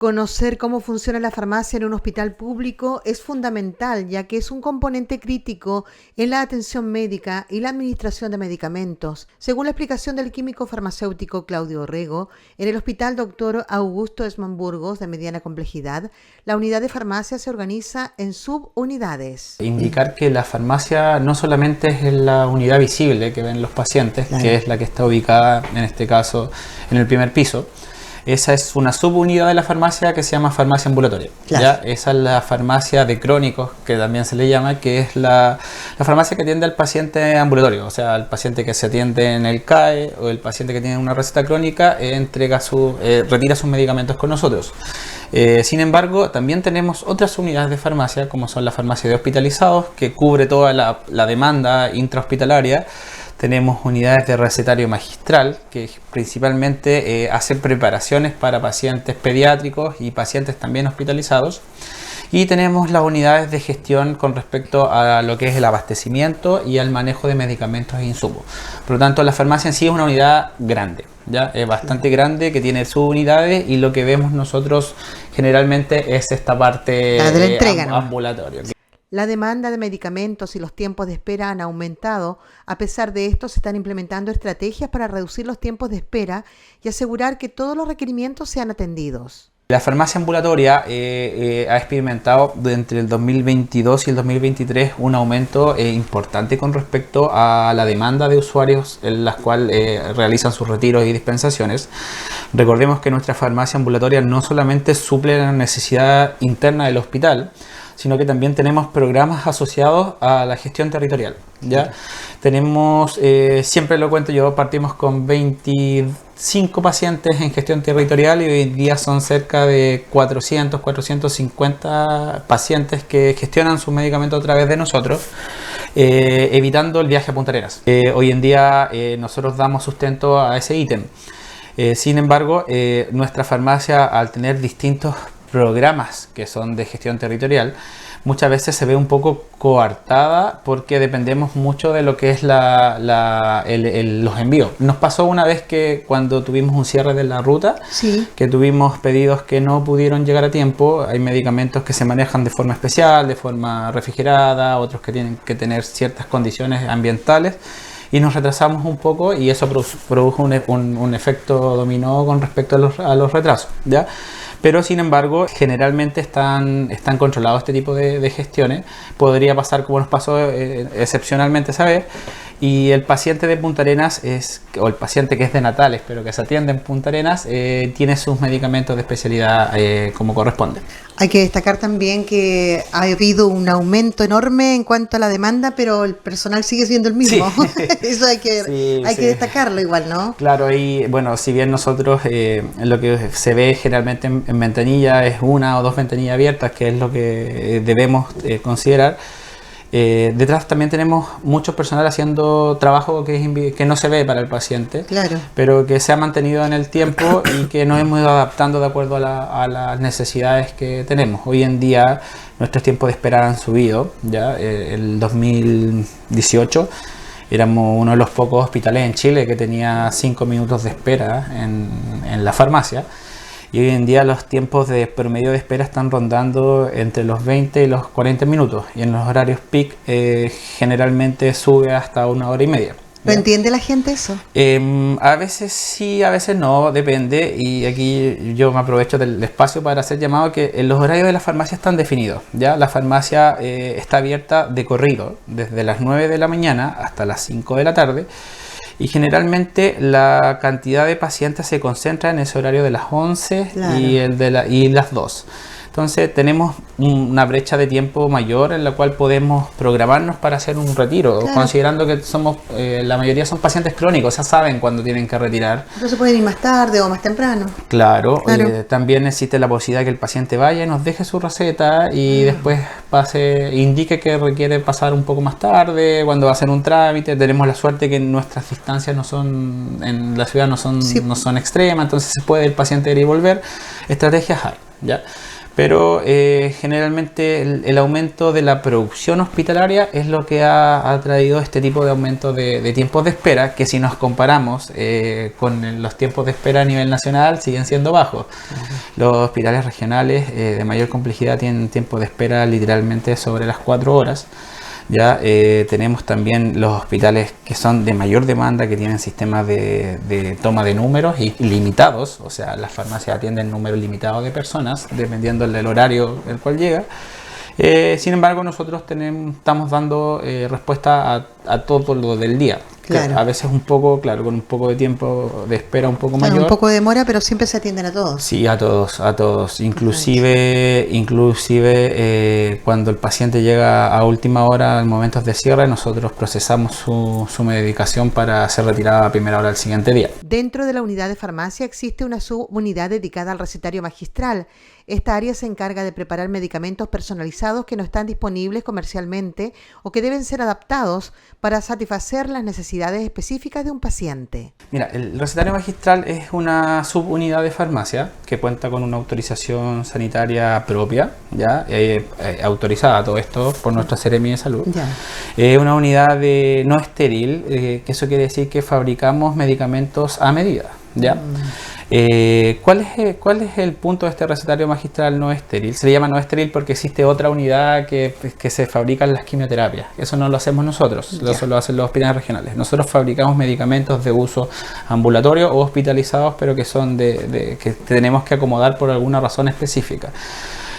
Conocer cómo funciona la farmacia en un hospital público es fundamental, ya que es un componente crítico en la atención médica y la administración de medicamentos. Según la explicación del químico farmacéutico Claudio Orrego, en el Hospital Dr. Augusto Esmond Burgos, de mediana complejidad, la unidad de farmacia se organiza en subunidades. Indicar que la farmacia no solamente es la unidad visible que ven los pacientes, claro, que es la que está ubicada, en este caso, en el primer piso. Esa es una subunidad de la farmacia que se llama farmacia ambulatoria. Claro. ¿Ya? Esa es la farmacia de crónicos, que también se le llama, que es la farmacia que atiende al paciente ambulatorio, o sea, al paciente que se atiende en el CAE o el paciente que tiene una receta crónica, retira sus medicamentos con nosotros. Sin embargo, también tenemos otras unidades de farmacia, como son la farmacia de hospitalizados, que cubre toda la demanda intrahospitalaria. Tenemos unidades de recetario magistral, que principalmente hacen preparaciones para pacientes pediátricos y pacientes también hospitalizados. Y tenemos las unidades de gestión con respecto a lo que es el abastecimiento y al manejo de medicamentos e insumos. Por lo tanto, la farmacia en sí es una unidad grande, ¿ya? Es bastante grande, que tiene subunidades, y lo que vemos nosotros generalmente es esta parte de la entrega, ambulatoria. La demanda de medicamentos y los tiempos de espera han aumentado. A pesar de esto, se están implementando estrategias para reducir los tiempos de espera y asegurar que todos los requerimientos sean atendidos. La farmacia ambulatoria ha experimentado entre el 2022 y el 2023 un aumento importante con respecto a la demanda de usuarios en las cuales realizan sus retiros y dispensaciones. Recordemos que nuestra farmacia ambulatoria no solamente suple la necesidad interna del hospital, sino que también tenemos programas asociados a la gestión territorial, ¿ya? Sí. Tenemos, siempre lo cuento yo, partimos con 25 pacientes en gestión territorial y hoy en día son cerca de 400, 450 pacientes que gestionan sus medicamentos a través de nosotros, evitando el viaje a Punta Arenas. Hoy en día nosotros damos sustento a ese ítem. Sin embargo, nuestra farmacia, al tener distintos programas que son de gestión territorial, muchas veces se ve un poco coartada porque dependemos mucho de lo que es los envíos. Nos pasó una vez que cuando tuvimos un cierre de la ruta, sí, que tuvimos pedidos que no pudieron llegar a tiempo. Hay medicamentos que se manejan de forma especial, de forma refrigerada, otros que tienen que tener ciertas condiciones ambientales, y nos retrasamos un poco, y eso produjo un efecto dominó con respecto a los retrasos, ¿ya? Pero sin embargo, generalmente están controlados este tipo de gestiones. Podría pasar como nos pasó excepcionalmente esa vez, y el paciente de Punta Arenas, o el paciente que es de Natales pero que se atiende en Punta Arenas, tiene sus medicamentos de especialidad como corresponde. Hay que destacar también que ha habido un aumento enorme en cuanto a la demanda, pero el personal sigue siendo el mismo. Sí. Eso hay que destacarlo igual, ¿no? Claro, y bueno, si bien nosotros lo que se ve generalmente en ventanilla es una o dos ventanillas abiertas, que es lo que debemos considerar, detrás también tenemos mucho personal haciendo trabajo que no se ve para el paciente, claro, pero que se ha mantenido en el tiempo y que nos hemos ido adaptando de acuerdo a las necesidades que tenemos. Hoy en día nuestros tiempos de espera han subido. Ya el 2018 éramos uno de los pocos hospitales en Chile que tenía 5 minutos de espera en la farmacia. Y hoy en día los tiempos de promedio de espera están rondando entre los 20 y los 40 minutos. Y en los horarios peak generalmente sube hasta 1 hora y media. ¿Lo entiende la gente eso? A veces sí, a veces no, depende. Y aquí yo me aprovecho del espacio para hacer llamado que los horarios de la farmacia están definidos. ¿Ya? La farmacia está abierta de corrido desde las 9 de la mañana hasta las 5 de la tarde. Y generalmente la cantidad de pacientes se concentra en ese horario de las 11, claro, y las 2. Entonces tenemos una brecha de tiempo mayor en la cual podemos programarnos para hacer un retiro, claro, considerando que la mayoría son pacientes crónicos, ya saben cuándo tienen que retirar. Entonces pueden ir más tarde o más temprano. Claro, claro. También existe la posibilidad que el paciente vaya y nos deje su receta y después indique que requiere pasar un poco más tarde, cuando va a hacer un trámite. Tenemos la suerte que nuestras distancias en la ciudad no son extremas, entonces se puede el paciente ir y volver. Estrategias hay, ¿ya? Pero generalmente el aumento de la producción hospitalaria es lo que ha traído este tipo de aumento de tiempos de espera, que si nos comparamos con los tiempos de espera a nivel nacional siguen siendo bajos. Los hospitales regionales de mayor complejidad tienen tiempo de espera literalmente sobre las 4 horas. Ya tenemos también los hospitales que son de mayor demanda, que tienen sistemas de toma de números y limitados, o sea, las farmacias atienden números limitados de personas, dependiendo del horario el cual llega. Sin embargo, nosotros estamos dando respuesta a todo lo del día. Claro. A veces un poco, claro, con un poco de tiempo de espera un poco mayor. Un poco de demora, pero siempre se atienden a todos. Sí, a todos. Inclusive cuando el paciente llega a última hora, en momentos de cierre, nosotros procesamos su medicación para ser retirada a primera hora del siguiente día. Dentro de la unidad de farmacia existe una subunidad dedicada al recetario magistral. Esta área se encarga de preparar medicamentos personalizados que no están disponibles comercialmente o que deben ser adaptados para satisfacer las necesidades específicas de un paciente. Mira, el recetario magistral es una subunidad de farmacia que cuenta con una autorización sanitaria propia, ya autorizada todo esto por nuestra Seremi de Salud. Es una unidad no estéril, que eso quiere decir que fabricamos medicamentos a medida, ¿ya? ¿Cuál es el punto de este recetario magistral no estéril? Se le llama no estéril porque existe otra unidad que se fabrica en las quimioterapias. Eso no lo hacemos nosotros, eso lo hacen los hospitales regionales. Nosotros fabricamos medicamentos de uso ambulatorio o hospitalizados, pero que son que tenemos que acomodar por alguna razón específica.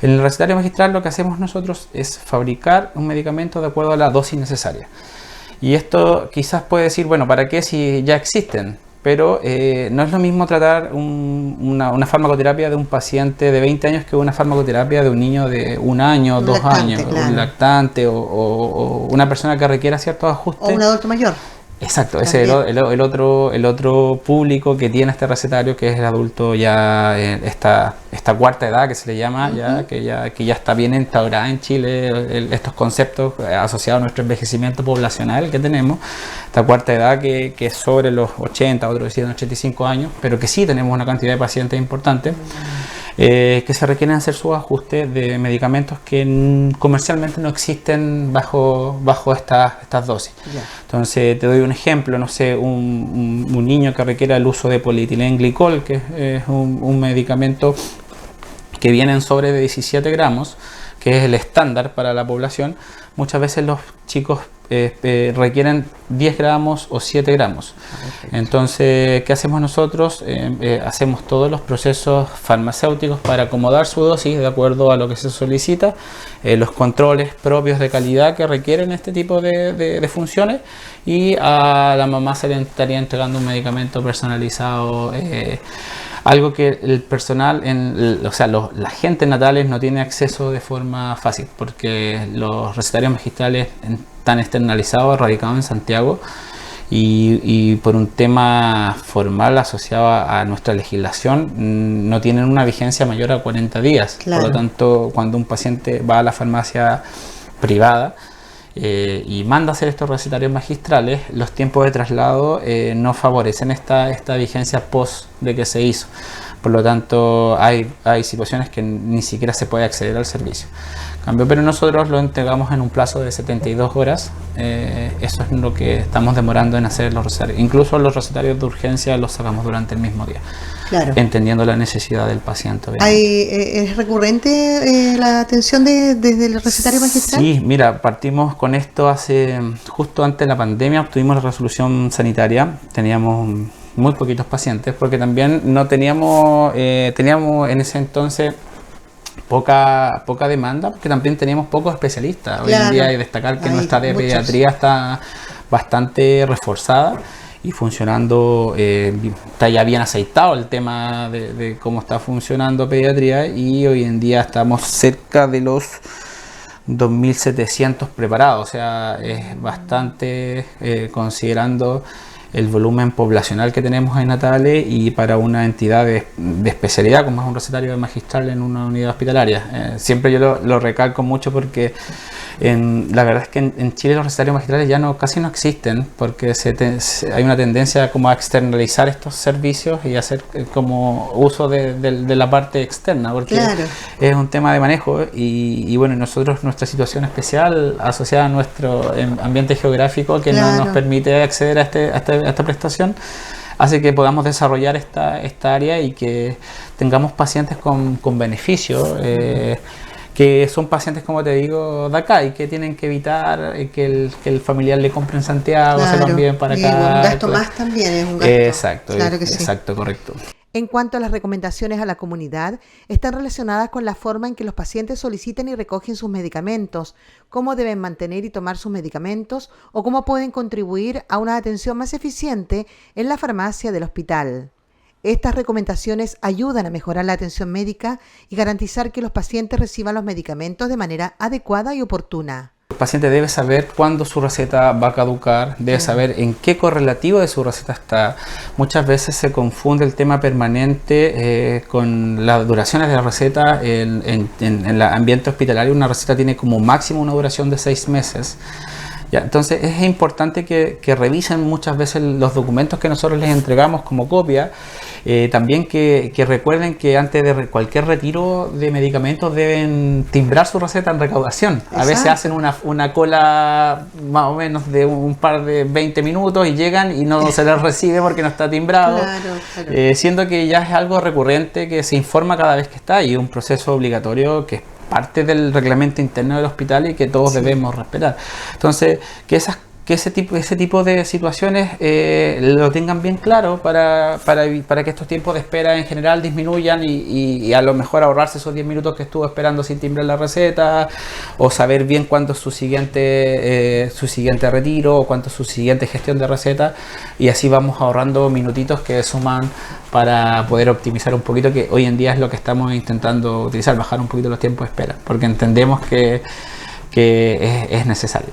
En el recetario magistral lo que hacemos nosotros es fabricar un medicamento de acuerdo a la dosis necesaria. Y esto quizás puede decir, bueno, ¿para qué si ya existen? Pero no es lo mismo tratar una farmacoterapia de un paciente de 20 años que una farmacoterapia de un niño de 1 año, 2 años, claro. Un lactante o una persona que requiera ciertos ajustes. O un adulto mayor. Exacto, ese es el otro público que tiene este recetario, que es el adulto ya esta cuarta edad que se le llama, que ya está bien instaurada en Chile, estos conceptos asociados a nuestro envejecimiento poblacional que tenemos, esta cuarta edad que es sobre los 80, otros decían 85 años, pero que sí tenemos una cantidad de pacientes importante. Que se requieren hacer sus ajustes de medicamentos que comercialmente no existen bajo estas dosis. Entonces te doy un ejemplo, no sé, un niño que requiera el uso de polietilenglicol, que es un medicamento que viene en sobre de 17 gramos, que es el estándar para la población. Muchas veces los chicos requieren 10 gramos o 7 gramos. Entonces, ¿qué hacemos nosotros? Hacemos todos los procesos farmacéuticos para acomodar su dosis de acuerdo a lo que se solicita, los controles propios de calidad que requieren este tipo de funciones, y a la mamá se le estaría entregando un medicamento personalizado, algo que el personal, la gente natales no tiene acceso de forma fácil, porque los recetarios magistrales están externalizados, radicados en Santiago, y por un tema formal asociado a nuestra legislación no tienen una vigencia mayor a 40 días. Claro. Por lo tanto, cuando un paciente va a la farmacia privada y manda a hacer estos recetarios magistrales, los tiempos de traslado no favorecen esta vigencia post de que se hizo. Por lo tanto, hay situaciones que ni siquiera se puede acceder al servicio. Pero nosotros lo entregamos en un plazo de 72 horas. Eso es lo que estamos demorando en hacer los recetarios. Incluso los recetarios de urgencia los sacamos durante el mismo día. Claro. Entendiendo la necesidad del paciente. ¿Es recurrente la atención desde el recetario magistral? Sí, mira, partimos con esto justo antes de la pandemia, obtuvimos la resolución sanitaria. Teníamos muy poquitos pacientes porque también no teníamos en ese entonces poca demanda, porque también teníamos pocos especialistas. Hoy en día hay que destacar que nuestra área de pediatría está bastante reforzada y funcionando, está ya bien aceitado el tema de cómo está funcionando pediatría, y hoy en día estamos cerca de los 2.700 preparados, o sea, es bastante considerando el volumen poblacional que tenemos en Natale y para una entidad de especialidad como es un recetario magistral en una unidad hospitalaria. Siempre yo lo recalco mucho porque la verdad es que en Chile los recetarios magistrales ya casi no existen porque hay una tendencia como a externalizar estos servicios y hacer como uso de la parte externa, porque claro, es un tema de manejo y bueno, nosotros nuestra situación especial asociada a nuestro ambiente geográfico que claro, no nos permite acceder a esta prestación hace que podamos desarrollar esta área y que tengamos pacientes con beneficio, que son pacientes, como te digo, de acá y que tienen que evitar que el familiar le compre en Santiago, claro, se lo envíen para acá. Un gasto más también es un gasto. Exacto, claro que sí. Exacto, correcto. En cuanto a las recomendaciones a la comunidad, están relacionadas con la forma en que los pacientes solicitan y recogen sus medicamentos, cómo deben mantener y tomar sus medicamentos o cómo pueden contribuir a una atención más eficiente en la farmacia del hospital. Estas recomendaciones ayudan a mejorar la atención médica y garantizar que los pacientes reciban los medicamentos de manera adecuada y oportuna. El paciente debe saber cuándo su receta va a caducar, debe saber en qué correlativo de su receta está. Muchas veces se confunde el tema permanente con las duraciones de la receta. En el ambiente hospitalario una receta tiene como máximo una duración de 6 meses. Ya, entonces es importante que revisen muchas veces los documentos que nosotros les entregamos como copia. También que recuerden que antes de cualquier retiro de medicamentos deben timbrar su receta en recaudación. Exacto. A veces hacen una cola más o menos de un par de 20 minutos y llegan y no se les recibe porque no está timbrado. Claro. Siendo que ya es algo recurrente que se informa cada vez que está y un proceso obligatorio que es parte del reglamento interno del hospital y que todos debemos respetar. Entonces, que ese tipo de situaciones lo tengan bien claro para que estos tiempos de espera en general disminuyan y a lo mejor ahorrarse esos 10 minutos que estuvo esperando sin timbrar la receta o saber bien cuánto es su siguiente retiro o cuánto es su siguiente gestión de receta y así vamos ahorrando minutitos que suman para poder optimizar un poquito, que hoy en día es lo que estamos intentando utilizar, bajar un poquito los tiempos de espera porque entendemos que es necesario.